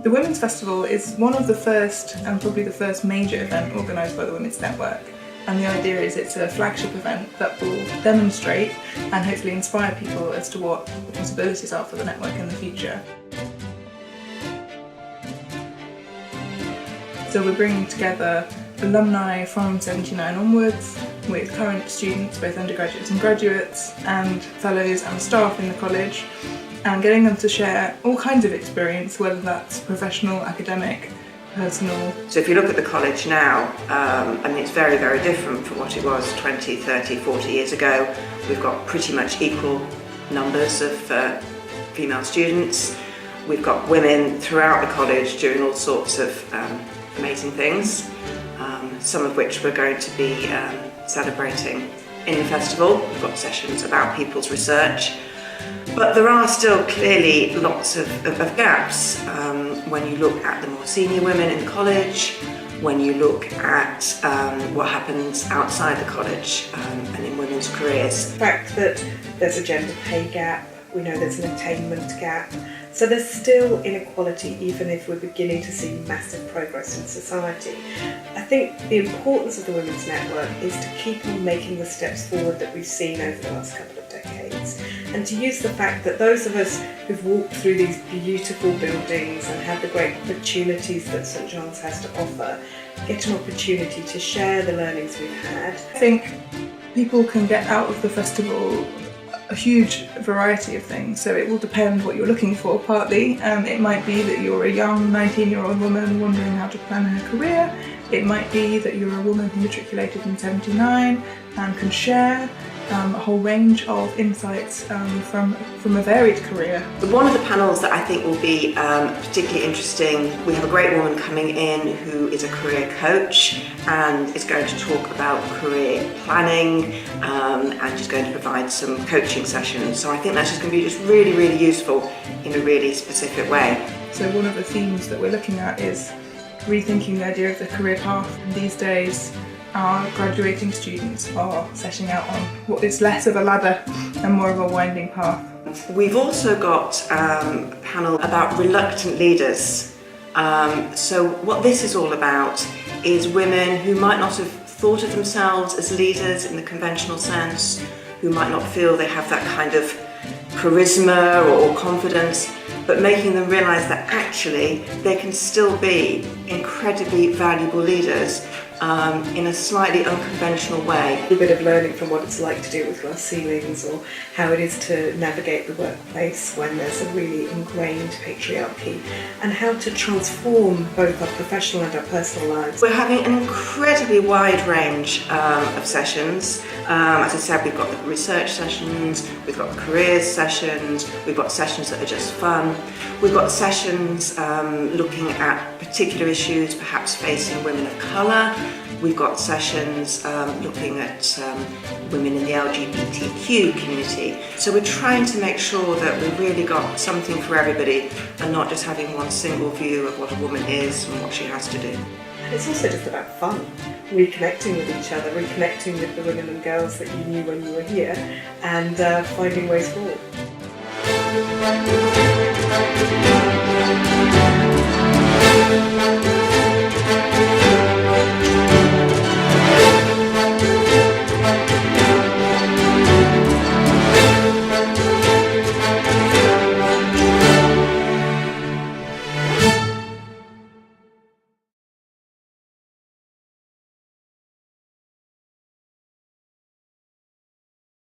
The Women's Festival is one of the first, and probably the first major event organised by the Women's Network. And the idea is it's a flagship event that will demonstrate and hopefully inspire people as to what the possibilities are for the network in the future. So we're bringing together alumni from 79 onwards with current students, both undergraduates and graduates, and fellows and staff in the college, and getting them to share all kinds of experience, whether that's professional, academic, personal. So if you look at the college now, it's very, very different from what it was 20, 30, 40 years ago. We've got pretty much equal numbers of female students. We've got women throughout the college doing all sorts of amazing things, some of which we're going to be celebrating in the festival. We've got sessions about people's research, but there are still clearly lots of gaps when you look at the more senior women in the college, when you look at what happens outside the college and in women's careers. The fact that there's a gender pay gap, we know there's an attainment gap, so there's still inequality even if we're beginning to see massive progress in society. I think the importance of the Women's Network is to keep on making the steps forward that we've seen over the last couple of decades, and to use the fact that those of us who've walked through these beautiful buildings and had the great opportunities that St John's has to offer get an opportunity to share the learnings we've had. I think people can get out of the festival a huge variety of things, so it will depend what you're looking for partly. It might be that you're a young 19-year-old woman wondering how to plan her career. It might be that you're a woman who matriculated in 79 and can share a whole range of insights from a varied career. One of the panels that I think will be particularly interesting, we have a great woman coming in who is a career coach and is going to talk about career planning and she's going to provide some coaching sessions. So I think that's just going to be just really, really useful in a really specific way. So one of the themes that we're looking at is rethinking the idea of the career path. These days, our graduating students are setting out on what is less of a ladder and more of a winding path. We've also got a panel about reluctant leaders. So what this is all about is women who might not have thought of themselves as leaders in the conventional sense, who might not feel they have that kind of charisma or confidence, but making them realise that actually they can still be incredibly valuable leaders in a slightly unconventional way. A bit of learning from what it's like to deal with glass ceilings, or how it is to navigate the workplace when there's a really ingrained patriarchy, and how to transform both our professional and our personal lives. We're having an incredibly wide range of sessions. As I said, we've got the research sessions, we've got careers sessions, we've got sessions that are just fun. We've got sessions looking at particular issues perhaps facing women of colour. We've got sessions looking at women in the LGBTQ community. So we're trying to make sure that we've really got something for everybody and not just having one single view of what a woman is and what she has to do. And it's also just about fun, reconnecting with each other, reconnecting with the women and girls that you knew when you were here, and finding ways forward.